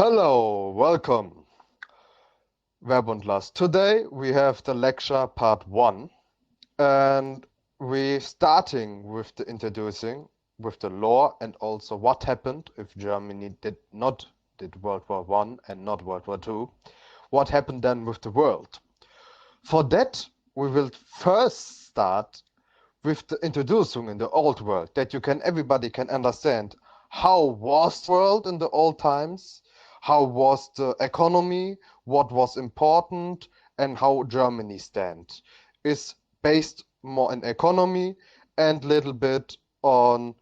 Hello, welcome, Wehrbund. Today we have the lecture part 1, and we're starting with the introducing with the law and also what happened if Germany did World War One and not World War Two. What happened then with the world? For that, we will first start with the introducing in the old world, that everybody can understand how was the world in the old times, how was the economy, what was important, and how Germany stand. Is based more on economy and little bit on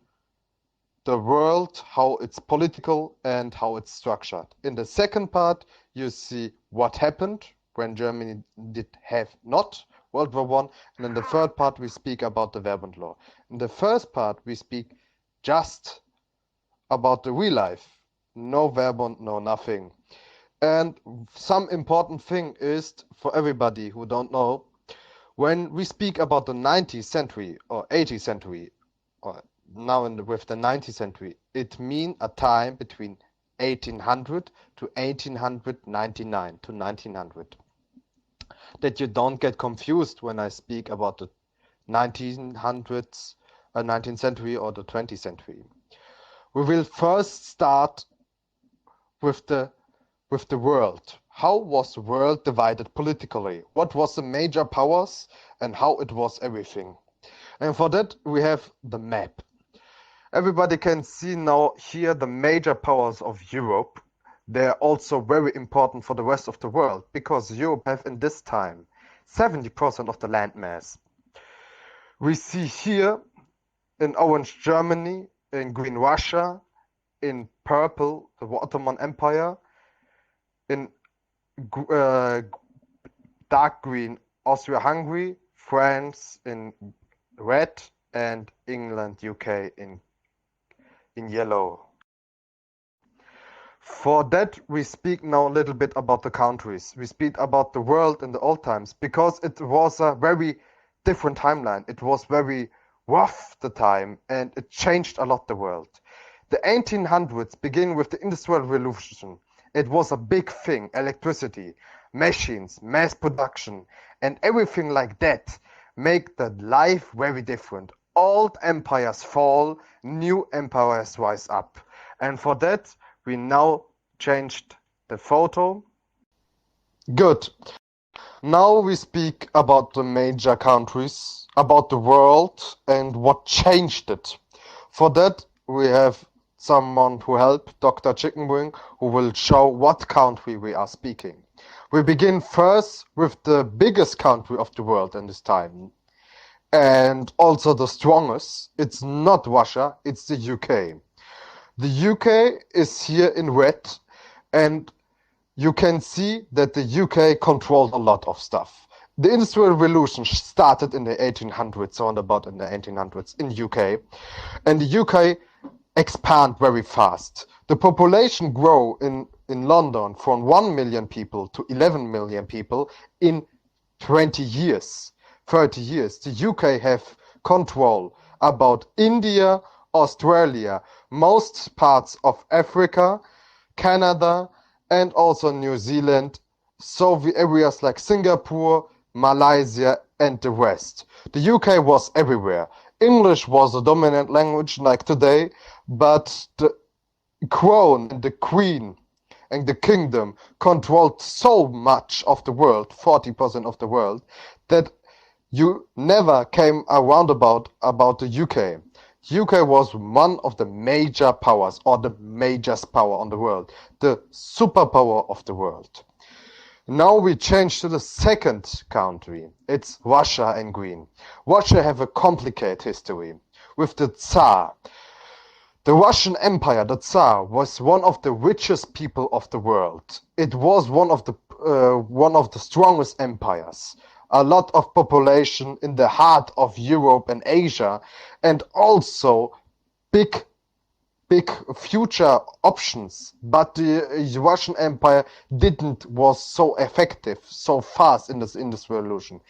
the world, how it's political and how it's structured. In the second part, you see what happened when Germany did have not World War One, and in the third part, we speak about the Wehrbund law. In the first part, we speak just about the real life. No Wehrbund, no nothing. And some important thing is, for everybody who don't know, when we speak about the 19th century or 18th century, or now with the 19th century, it means a time between 1800 to 1899 to 1900. That you don't get confused when I speak about the 1900s, 19th century or the 20th century. We will first start with the world. How was the world divided politically? What was the major powers and how it was everything? And for that we have the map. Everybody can see now here the major powers of Europe. They're also very important for the rest of the world because Europe have in this time 70% of the landmass. We see here in orange Germany, in green Russia, in purple the Ottoman Empire, in dark green Austria Hungary, France in red, and England, UK in yellow. For that, we speak now a little bit about the countries. We speak about the world in the old times because it was a very different timeline. It was very rough the time and it changed a lot the world. The 1800s begin with the Industrial Revolution. It was a big thing, electricity, machines, mass production, and everything like that make the life very different. Old empires fall, new empires rise up. And for that, we now changed the photo. Good. Now we speak about the major countries, about the world and what changed it. For that, we have someone who helped, Dr. Chickenwing, who will show what country we are speaking. We begin first with the biggest country of the world in this time, and also the strongest. It's not Russia, it's the UK. The UK is here in red, and you can see that the UK controlled a lot of stuff. The Industrial Revolution started in the 1800s, around about in the 1800s in UK, and the UK expand very fast. The population grow in London from 1 million people to 11 million people in 20 years, 30 years. The UK have control about India, Australia, most parts of Africa, Canada, and also New Zealand, Soviet areas like Singapore, Malaysia, and the rest. The UK was everywhere. English was the dominant language like today, but the crown and the queen and the kingdom controlled so much of the world, 40% of the world, that you never came around about the UK. UK was one of the major powers, or the majorest power on the world, the superpower of the world. Now we change to the second country. It's Russia in green. Russia have a complicated history with the Tsar. The Russian Empire, the Tsar, was one of the richest people of the world. It was one of the strongest empires. A lot of population in the heart of Europe and Asia, and also big future options, but the Russian Empire was so effective, so fast in this Industrial Revolution.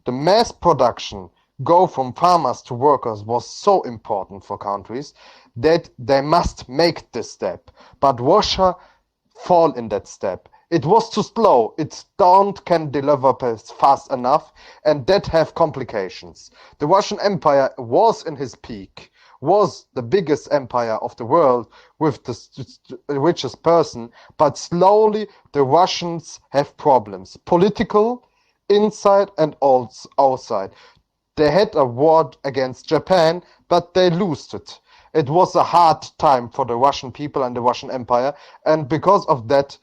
The mass production, go from farmers to workers, was so important for countries that they must make this step. But Russia fall in that step. It was too slow. It don't can deliver fast enough, and that have complications. The Russian Empire was in his peak, was the biggest empire of the world with the richest person, but slowly the Russians have problems, political, inside and also outside. They had a war against Japan, but they lost it. It was a hard time for the Russian people and the Russian Empire, and because of that,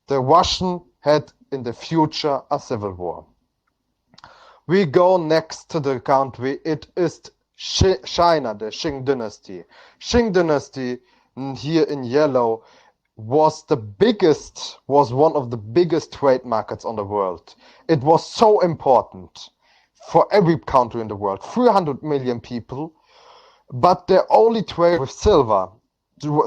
the Russian had in the future a civil war. We go next to the country. It is China, the Qing dynasty. Qing dynasty, here in yellow, was one of the biggest trade markets on the world. It was so important for every country in the world. 300 million people, but they only trade with silver.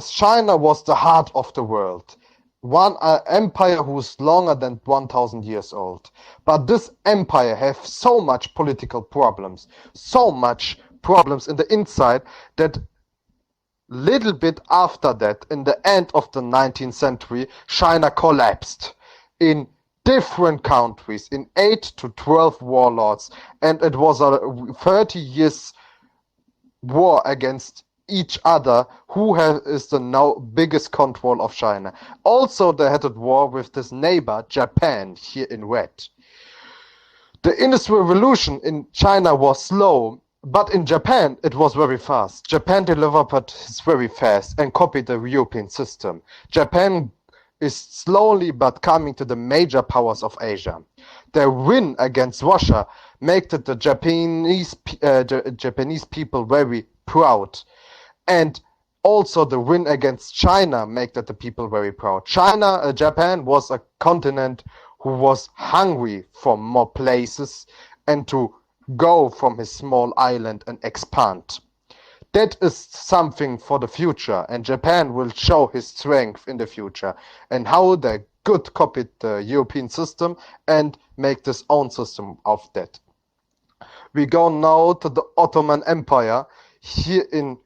China was the heart of the world. One empire who's longer than 1,000 years old. But this empire have so much political problems, so much problems in the inside, that little bit after that, in the end of the 19th century, China collapsed in different countries, in 8 to 12 warlords, and it was a 30 years war against each other, who is the now biggest control of China. Also, they had a war with this neighbor, Japan, here in red. The Industrial Revolution in China was slow, but in Japan it was very fast. Japan delivered very fast and copied the European system. Japan is slowly but coming to the major powers of Asia. Their win against Russia made the Japanese people very proud. And also the win against China made the people very proud. Japan was a continent who was hungry for more places and to go from his small island and expand. That is something for the future, and Japan will show his strength in the future and how they could copy the European system and make this own system of that. We go now to the Ottoman Empire, here in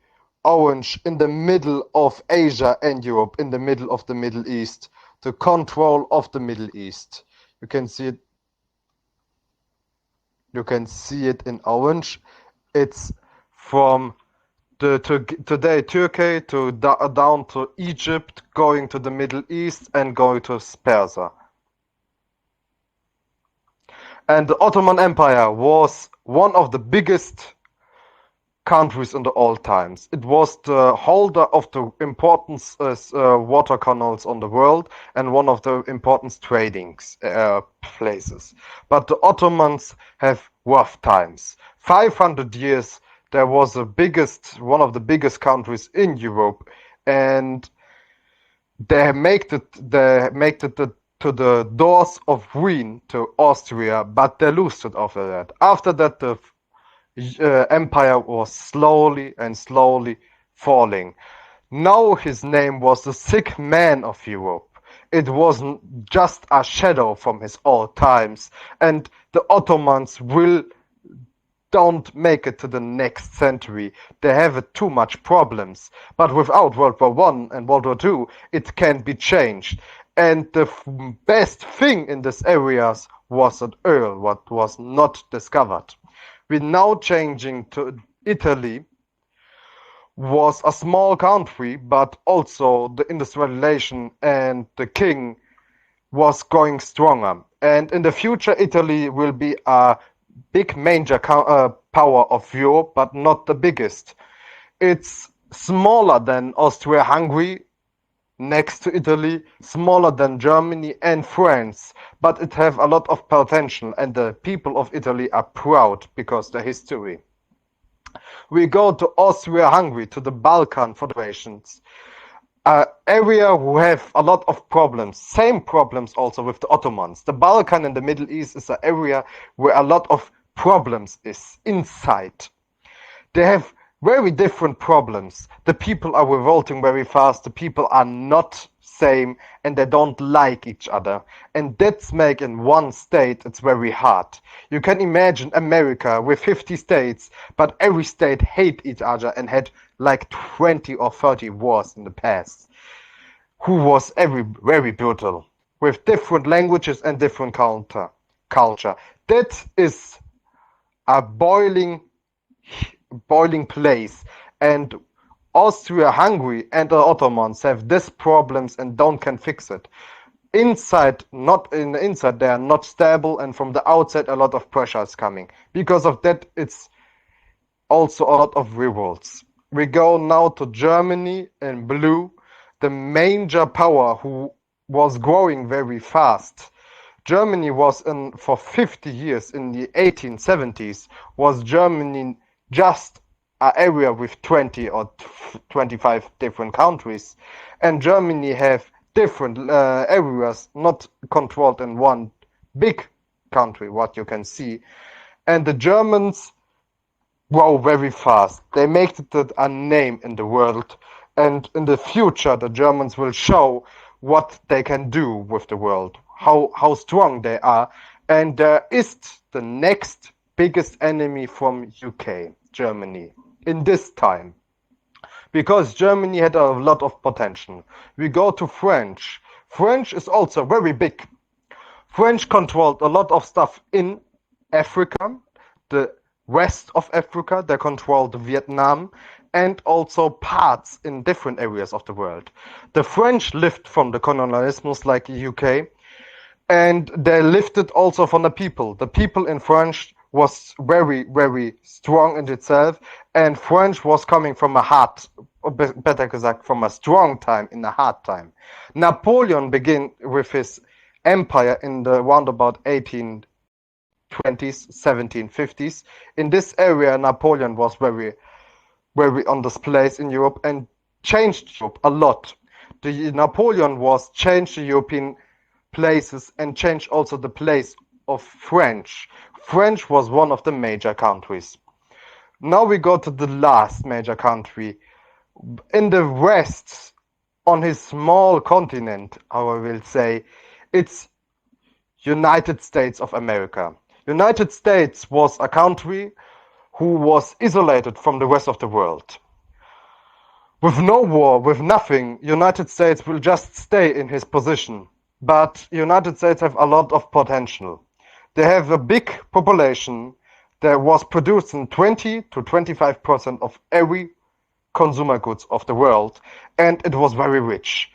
orange, in the middle of Asia and Europe, in the middle of the Middle East, the control of the Middle East. You can see it in orange. It's from today Turkey to down to Egypt, going to the Middle East and going to Persia. And the Ottoman Empire was one of the biggest countries in the old times. It was the holder of the important water canals on the world and one of the important trading places. But the Ottomans have rough times. 500 years there was one of the biggest countries in Europe, and they make it to the doors of ruin to Austria, but they lost it after that. After that, the empire was slowly falling. Now his name was the sick man of Europe. It was just a shadow from his old times, and the Ottomans don't make it to the next century. They have too much problems. But without World War I and World War II, it can be changed. And the best thing in these areas was an oil, what was not discovered. We're now changing to Italy. Was a small country, but also the industrialization and the king was going stronger. And in the future, Italy will be a big major power of Europe, but not the biggest. It's smaller than Austria Hungary, next to Italy, smaller than Germany and France, but it have a lot of potential, and the people of Italy are proud because the history. We go to Austria Hungary, to the Balkan federations. Area who have a lot of problems, same problems also with the Ottomans. The Balkan and the Middle East is an area where a lot of problems is inside. They have very different problems. The people are revolting very fast, the people are not same, and they don't like each other. And that's make in one state it's very hard. You can imagine America with 50 states, but every state hate each other and had like 20 or 30 wars in the past. who was very brutal, with different languages and different culture. That is a boiling place, and Austria Hungary and the Ottomans have these problems and don't can fix it. Inside, not in the inside, they are not stable, and from the outside, a lot of pressure is coming. Because of that, it's also a lot of revolts. We go now to Germany in blue, the major power who was growing very fast. Germany was in for 50 years in the 1870s was Germany just an area with 20 or 25 different countries, and Germany have different areas not controlled in one big country, what you can see. And the Germans grow very fast. They make it a name in the world, and in the future the Germans will show what they can do with the world, how strong they are. And there is the next biggest enemy from UK, Germany, in this time. Because Germany had a lot of potential. We go to French. French is also very big. French controlled a lot of stuff in Africa, the west of Africa. They controlled Vietnam and also parts in different areas of the world. The French lived from the colonialisms like the UK, and they lived also from the people. The people in French was very strong in itself, and French was coming from a hard, better gesagt, from a strong time in a hard time. Napoleon began with his empire in the roundabout 1820s, 1750s. In this area, Napoleon was very on this place in Europe and changed Europe a lot. Napoleon was changed the European places and changed also the place of French. French was one of the major countries. Now we go to the last major country. In the west, on his small continent, how I will say, it's United States of America. United States was a country who was isolated from the rest of the world. With no war, with nothing, United States will just stay in his position. But United States have a lot of potential. They have a big population that was producing 20 to 25% of every consumer goods of the world, and it was very rich.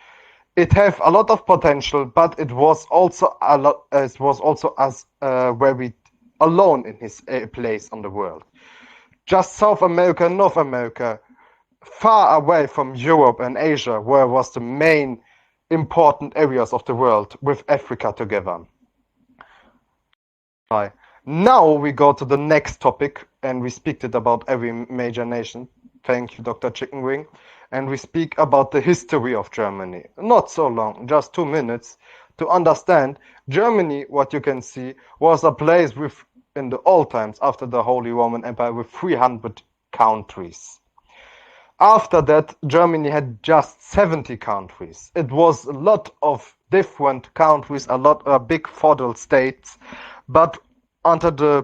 It have a lot of potential, but it was also very alone in his place on the world. Just South America and North America, far away from Europe and Asia, where was the main important areas of the world, with Africa together. Now we go to the next topic, and we speak it about every major nation. Thank you, Dr. Chicken Wing. And we speak about the history of Germany. Not so long, just 2 minutes. To understand, Germany, what you can see, was a place with, in the old times, after the Holy Roman Empire, with 300 countries. After that, Germany had just 70 countries. It was a lot of different countries, a lot of big feudal states, but under the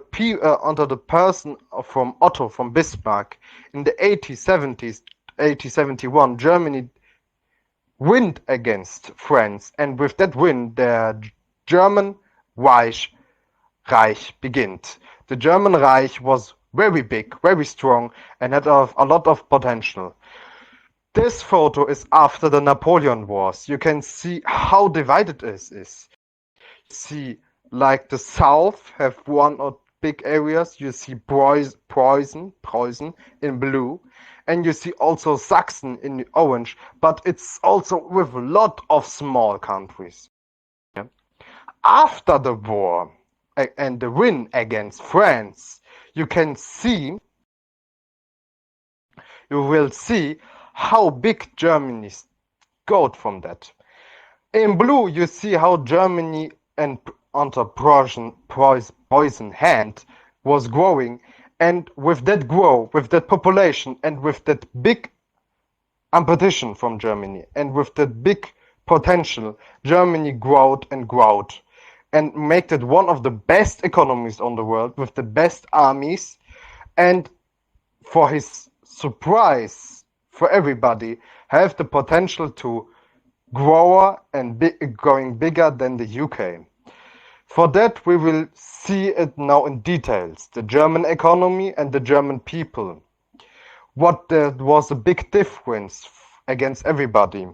person from Otto from Bismarck in the 1870s, 1871, Germany win against France, and with that win, the German Reich began. The German Reich was very big, very strong, and had a lot of potential. This photo is after the Napoleon Wars. You can see how divided it is. See, like the south have one or big areas. You see Preußen in blue, and you see also Saxon in orange. But it's also with a lot of small countries. After the war and the win against France, you will see how big Germany got from that. In blue, you see how Germany and under Preußen hand was growing, and with that growth, with that population, and with that big competition from Germany, and with that big potential, Germany growed and made it one of the best economies on the world, with the best armies. And for his surprise, for everybody, have the potential to grower and going bigger than the UK. For that, we will see it now in details, the German economy and the German people. What there was a big difference against everybody.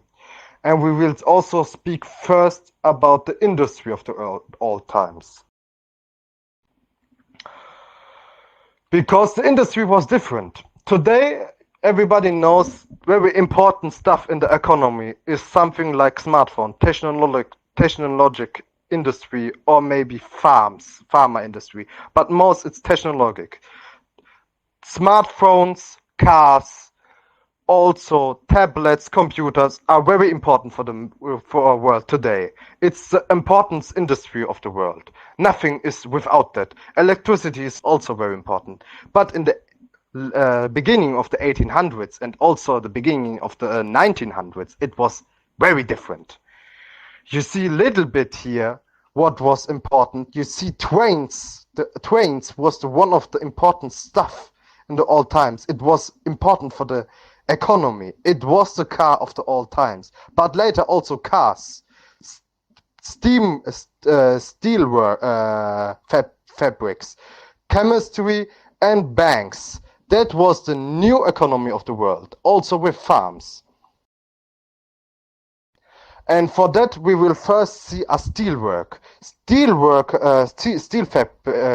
And we will also speak first about the industry of the old times. Because the industry was different. Today, everybody knows very important stuff in the economy is something like smartphone, technologic industry, or maybe pharma industry. But most it's technologic. Smartphones, cars, also tablets, computers are very important for our world today. It's the important industry of the world. Nothing is without that. Electricity is also very important. But in the beginning of the 1800s and also the beginning of the 1900s, it was very different. You see a little bit here what was important. You see trains. The trains was one of the important stuff in the old times. It was important for the economy. It was the car of the old times. But later also cars, steel fabrics, chemistry and banks. That was the new economy of the world, also with farms. And for that, we will first see a steelwork. Steel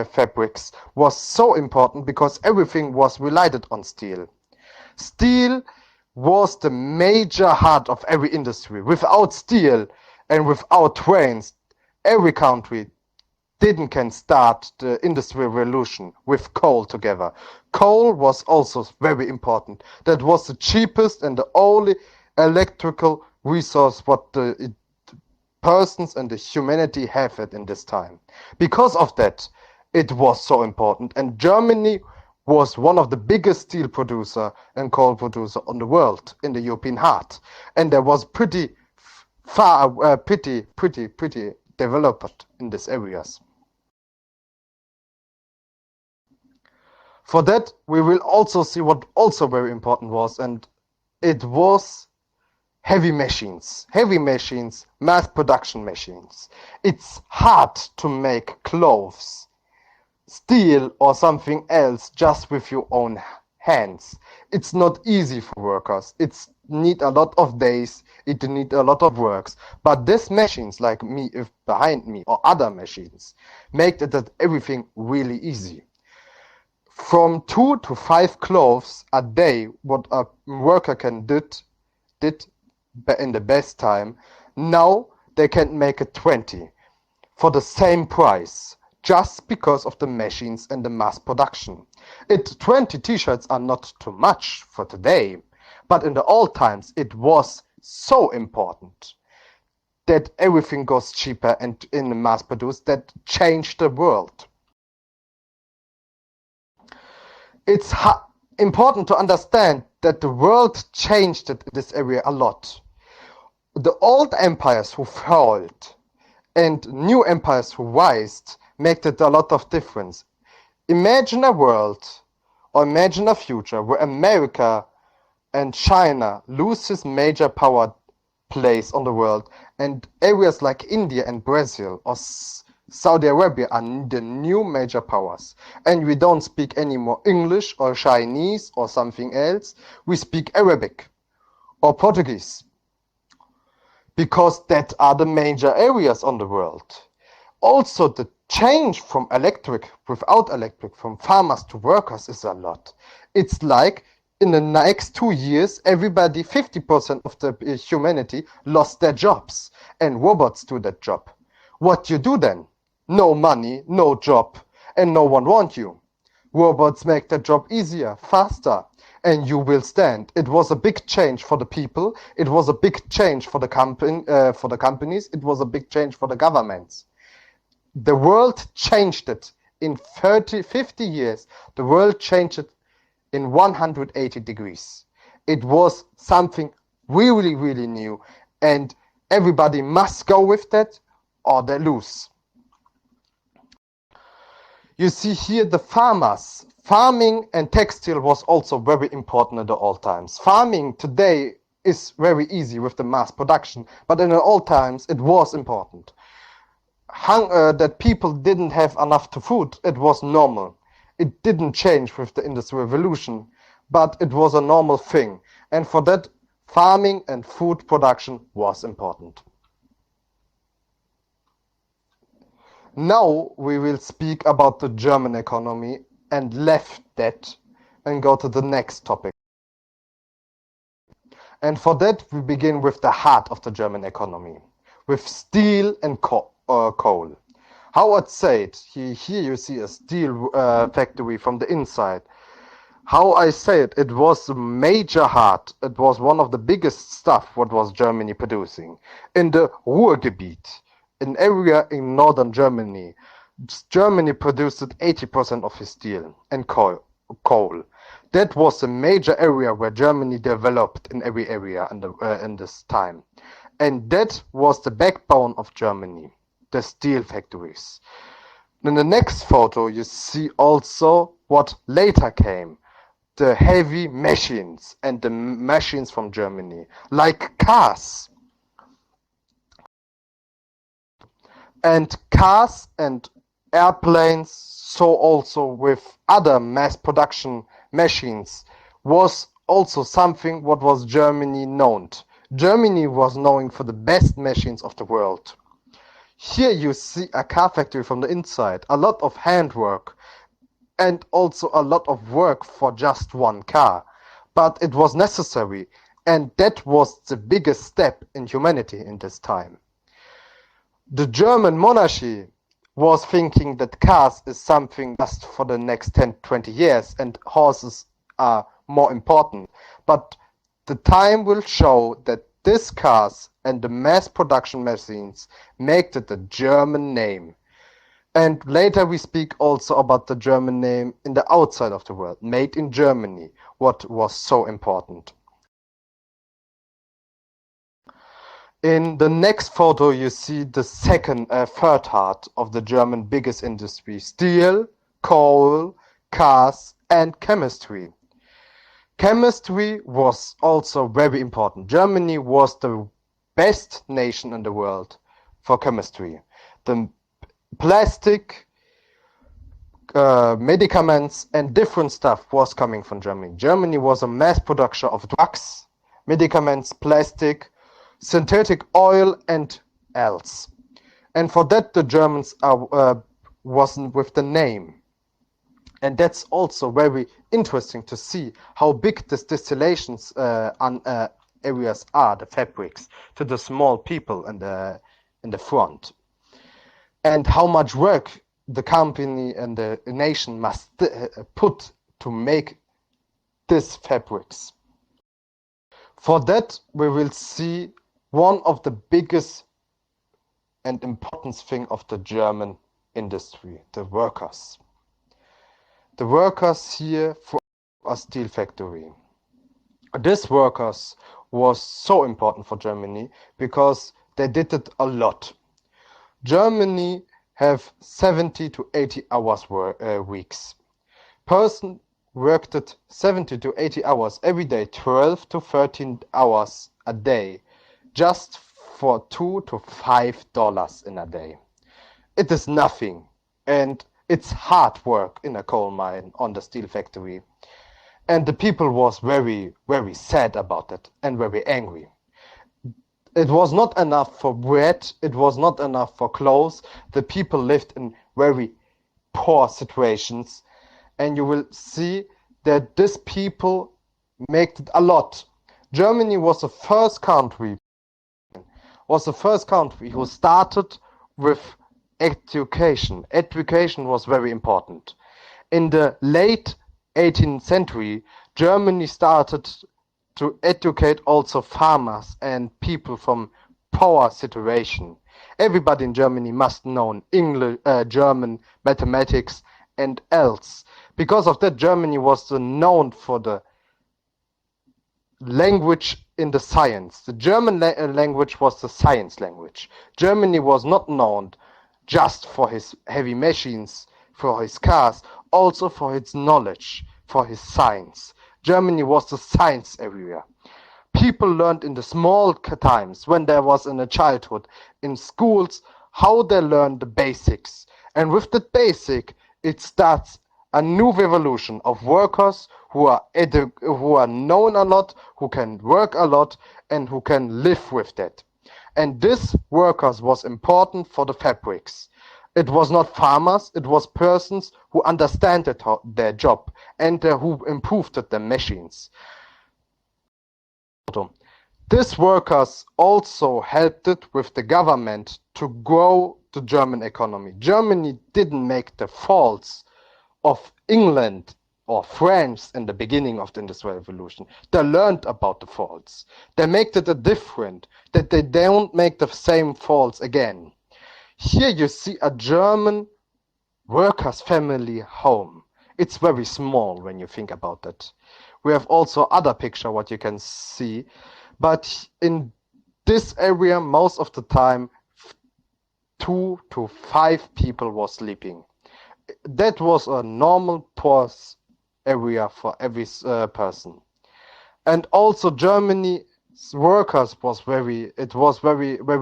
fabrics was so important because everything was relied on steel. Steel was the major heart of every industry. Without steel and without trains, every country can start the industrial revolution with coal together. Coal was also very important. That was the cheapest and the only electrical resource what the persons and the humanity have it in this time. Because of that, it was so important. And Germany was one of the biggest steel producer and coal producer on the world in the European heart. And there was pretty developed in these areas. For that, we will also see what also very important was, and it was heavy machines, mass production machines. It's hard to make clothes, steel or something else just with your own hands. It's not easy for workers. It need a lot of days. It need a lot of works. But these machines like me, if behind me, or other machines, make that everything really easy. From 2 to 5 clothes a day, what a worker did in the best time, now they can make it 20 for the same price, just because of the machines and the mass production. 20 t-shirts are not too much for today, but in the old times it was so important that everything goes cheaper and in the mass produced that changed the world. It's important to understand that the world changed in this area a lot. The old empires who fell and new empires who rised make it a lot of difference. Imagine a world or imagine a future where America and China lose its major power place on the world and areas like India and Brazil or Saudi Arabia are the new major powers, and we don't speak anymore English or Chinese or something else. We speak Arabic or Portuguese because that are the major areas on the world. Also, the change from without electric, from farmers to workers is a lot. It's like in the next 2 years, everybody, 50% of the humanity lost their jobs, and robots do that job. What you do then? No money, no job, and no one wants you. Robots make the job easier, faster, and you will stand. It was a big change for the people. It was a big change for the companies. It was a big change for the governments. The world changed it in 50 years. The world changed it in 180 degrees. It was something really, really new, and everybody must go with that or they lose. You see here the farmers. Farming and textile was also very important in the old times. Farming today is very easy with the mass production, but in the old times it was important. That people didn't have enough to food, it was normal. It didn't change with the Industrial Revolution, but it was a normal thing, and for that, farming and food production was important. Now we will speak about the German economy and left that and go to the next topic. And for that, we begin with the heart of the German economy, with steel and coal. Howard said, here you see a steel factory from the inside. How I said, it was a major heart. It was one of the biggest stuff what was Germany producing. In the Ruhrgebiet, an area in northern Germany, Germany produced 80% of his steel and coal. That was a major area where Germany developed in every area in this time. And that was the backbone of Germany, the steel factories. In the next photo, you see also what later came, the heavy machines and the machines from Germany, like cars. And cars and airplanes, so also with other mass production machines, was also something what was Germany known. Germany was known for the best machines of the world. Here you see a car factory from the inside, a lot of handwork and also a lot of work for just one car. But it was necessary, and that was the biggest step in humanity in this time. The German monarchy was thinking that cars is something just for the next 10-20 years and horses are more important. But the time will show that these cars and the mass production machines make it a German name. And later we speak also about the German name in the outside of the world, made in Germany, what was so important. In the next photo, you see the second third heart of the German biggest industry: steel, coal, cars, and chemistry. Chemistry was also very important. Germany was the best nation in the world for chemistry. The plastic, medicaments, and different stuff was coming from Germany. Germany was a mass producer of drugs, medicaments, plastic, synthetic oil, and else. And for that, the Germans wasn't with the name. And that's also very interesting to see how big these distillations areas are, the fabrics, to the small people in the front. And how much work the company and the nation must put to make these fabrics. For that, we will see one of the biggest and important thing of the German industry, the workers. The workers here for a steel factory. These workers was so important for Germany because they did it a lot. Germany have 70 to 80 hours weeks. Person worked it 70 to 80 hours every day, 12 to 13 hours a day, just for $2 to $5 in a day. It is nothing, and it's hard work in a coal mine on the steel factory. And the people was very, very sad about it and very angry. It was not enough for bread, it was not enough for clothes. The people lived in very poor situations, and you will see that these people made it a lot. Germany was the first country who started with education. Education was very important. In the late 18th century, Germany started to educate also farmers and people from poor situation. Everybody in Germany must know English, German, mathematics, and else. Because of that, Germany was known for the language in the science. The German language was the science language. Germany was not known just for his heavy machines, for his cars, also for its knowledge, for his science. Germany was the science area. People learned in the small times, when there was in a childhood, in schools, how they learn the basics. And with the basic, it starts a new revolution of workers who are known a lot, who can work a lot, and who can live with that. And this workers was important for the fabrics. It was not farmers, it was persons who understood their job and who improved the machines. These workers also helped it with the government to grow the German economy. Germany didn't make the faults of England or France in the beginning of the Industrial Revolution. They learned about the faults. They make it a different, that they don't make the same faults again. Here you see a German workers' family home. It's very small when you think about it. We have also other picture what you can see, but in this area most of the time 2 to 5 people were sleeping. That was a normal pause area for every person. And also Germany's workers was very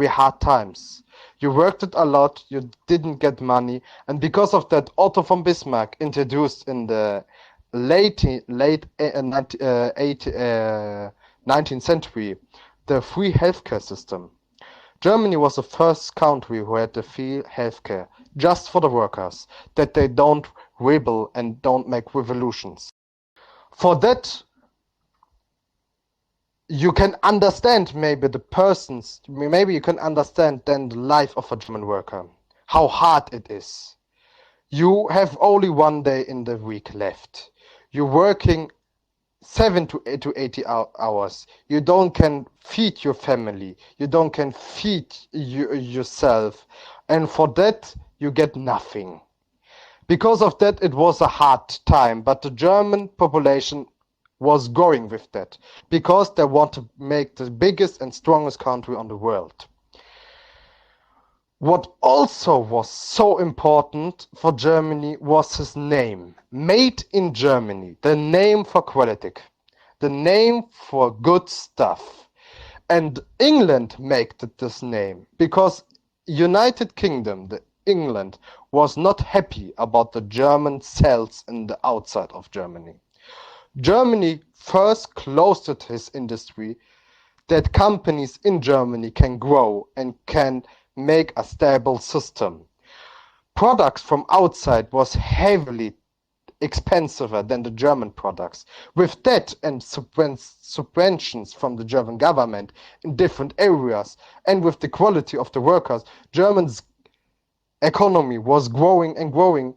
hard times. You worked it a lot, you didn't get money, and because of that, Otto von Bismarck introduced in the late 19th century the free healthcare system. Germany was the first country who had the free healthcare just for the workers, that they don't rebel and don't make revolutions. For that, you can understand maybe you can understand then the life of a German worker, how hard it is. You have only one day in the week left. You're working 7 to 80 hours. You don't can feed your family. You don't can feed yourself. And for that, you get nothing. Because of that, it was a hard time. But the German population was going with that. Because they want to make the biggest and strongest country on the world. What also was so important for Germany was his name. Made in Germany. The name for quality. The name for good stuff. And England made this name. Because United Kingdom, England, was not happy about the German cells in the outside of Germany. Germany first closed his industry that companies in Germany can grow and can make a stable system. Products from outside was heavily expensiver than the German products. With that and subventions from the German government in different areas and with the quality of the workers, Germany's economy was growing and growing,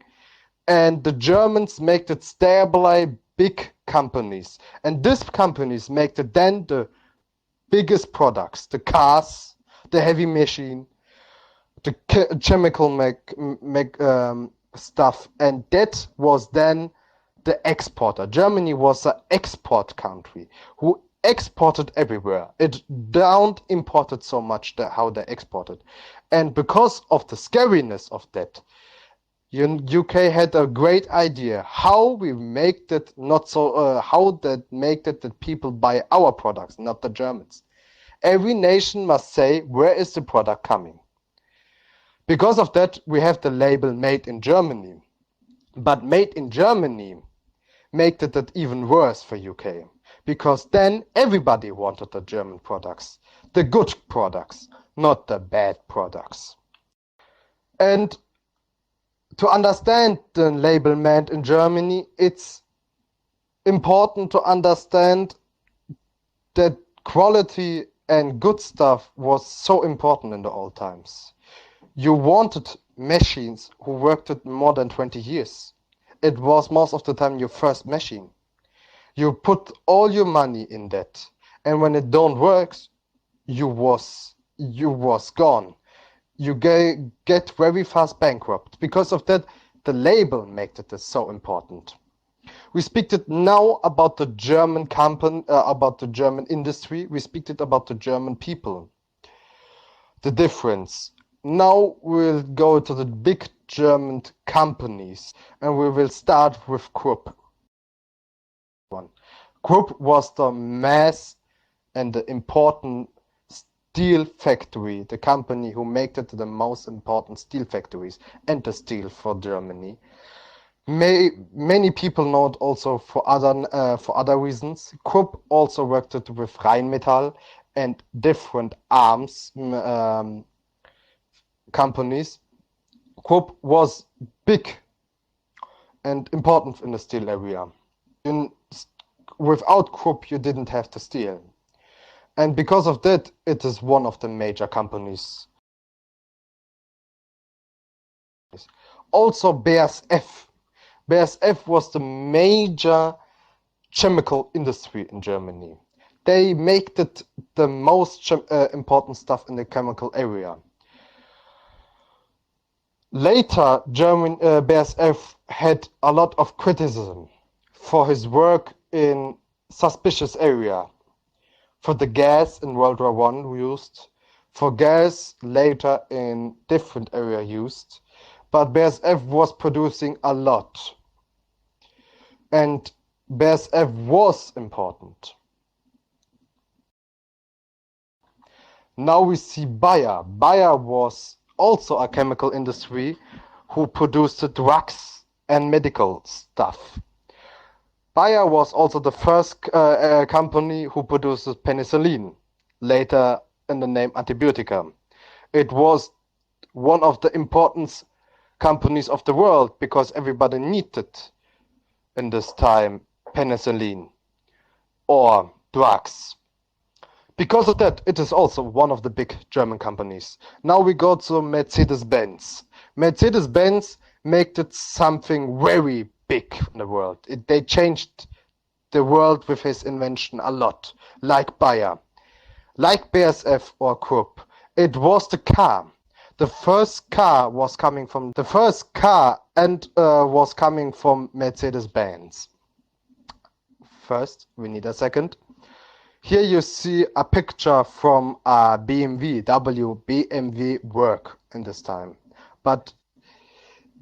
and the Germans make it stabilize big companies, and these companies make it then the biggest products, the cars, the heavy machine, the chemical stuff, and that was then the exporter. Germany was an export country who exported everywhere. It don't imported so much how they exported, and because of the scariness of that, UK had a great idea how we make that how that make that people buy our products, not the Germans. Every nation must say where is the product coming. Because of that, we have the label Made in Germany. But Made in Germany made it even worse for UK. Because then everybody wanted the German products. The good products, not the bad products. And to understand the label Made in Germany, it's important to understand that quality and good stuff was so important in the old times. You wanted machines who worked it more than 20 years. It was most of the time your first machine. You put all your money in that, and when it don't work, you was gone. You get very fast bankrupt. Because of that, the label made it so important. We speak it now about the German company, about the German industry. We speak it about the German people. The difference. Now we'll go to the big German companies, and we will start with Krupp. Krupp was the mass and the important steel factory, the company who made it the most important steel factories and the steel for Germany. Many people know it also for other reasons. Krupp also worked it with Rheinmetall and different arms companies. Krupp was big and important in the steel area. Without Krupp, you didn't have the steel. And because of that, it is one of the major companies. Also BASF. BASF was the major chemical industry in Germany. They make it the most important stuff in the chemical area. Later, BASF had a lot of criticism for his work in suspicious area, for the gas in World War I used, for gas later in different area used, but BASF was producing a lot, and BASF was important. Now we see Bayer. Bayer was also a chemical industry who produced drugs and medical stuff. Bayer was also the first company who produces penicillin, later in the name antibiotica. It was one of the important companies of the world because everybody needed in this time penicillin or drugs. Because of that, it is also one of the big German companies. Now we go to Mercedes-Benz. Mercedes-Benz made it something very big in the world. They changed the world with his invention a lot, like Bayer, like BASF or Krupp. It was the car. The first car was coming from Mercedes-Benz. First, we need a second. Here you see a picture from a BMW work in this time. But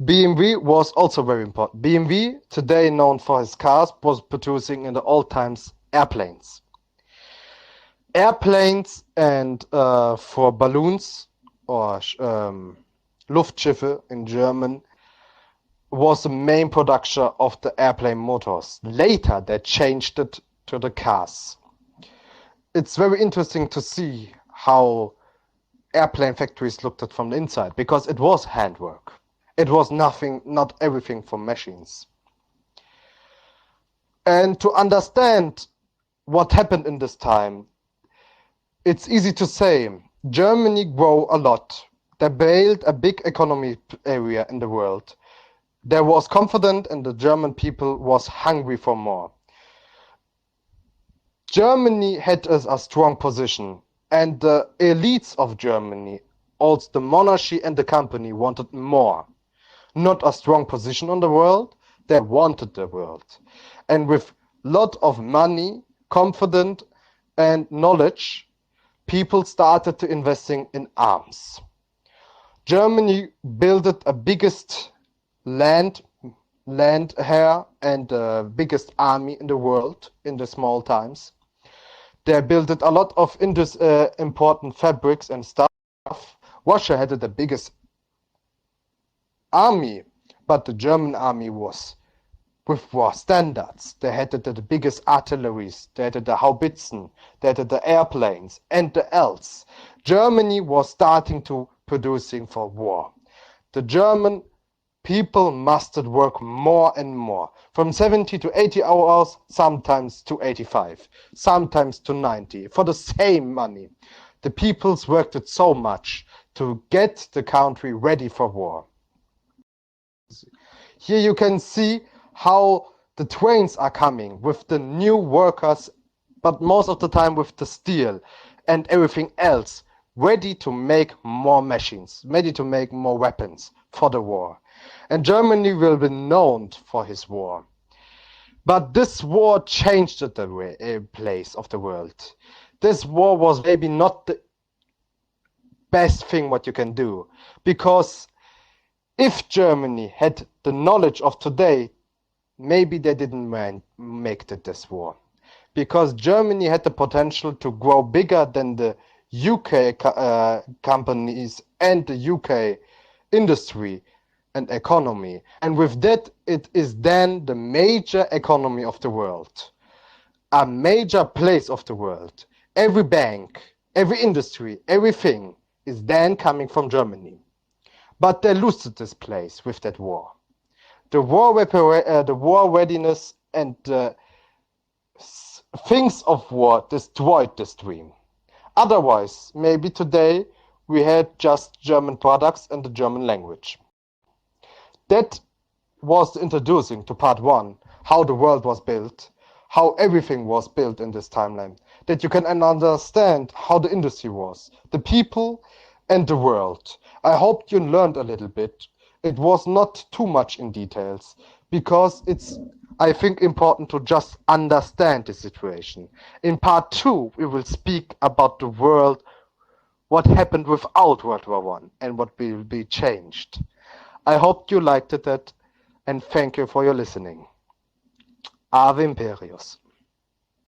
BMW was also very important. BMW, today known for his cars, was producing in the old times airplanes. Airplanes and for balloons or Luftschiffe in German was the main production of the airplane motors. Later they changed it to the cars. It's very interesting to see how airplane factories looked at from the inside, because it was handwork. It was not everything from machines. And to understand what happened in this time, it's easy to say Germany grew a lot. They built a big economy area in the world. They was confident and the German people was hungry for more. Germany had a strong position, and the elites of Germany, also the monarchy and the company, wanted more. Not a strong position on the world, they wanted the world. And with lot of money, confidence and knowledge, people started to investing in arms. Germany built a biggest land here and the biggest army in the world in the small times. They built a lot of important fabrics and stuff. Russia had the biggest army, but the German army was with war standards. They had the biggest artilleries, they had the Haubitzen, they had the airplanes and the else. Germany was starting to producing for war. The German people must work more and more, from 70 to 80 hours, sometimes to 85, sometimes to 90, for the same money. The peoples worked it so much to get the country ready for war. Here you can see how the trains are coming with the new workers, but most of the time with the steel and everything else, ready to make more machines, ready to make more weapons for the war. And Germany will be known for his war. But this war changed the place of the world. This war was maybe not the best thing what you can do, because if Germany had the knowledge of today, maybe they didn't make this war. because Germany had the potential to grow bigger than the UK companies and the UK industry and economy. And with that, it is then the major economy of the world, a major place of the world. Every bank, every industry, everything is then coming from Germany. But they lost this place with that war. The war readiness and things of war destroyed this dream. Otherwise, maybe today we had just German products and the German language. That was introducing to part one, how the world was built, how everything was built in this timeline, that you can understand how the industry was, the people and the world. I hope you learned a little bit. It was not too much in details because it's, I think, important to just understand the situation. In part two, we will speak about the world, what happened without World War One and what will be changed. I hope you liked it and thank you for your listening. Ave Imperius.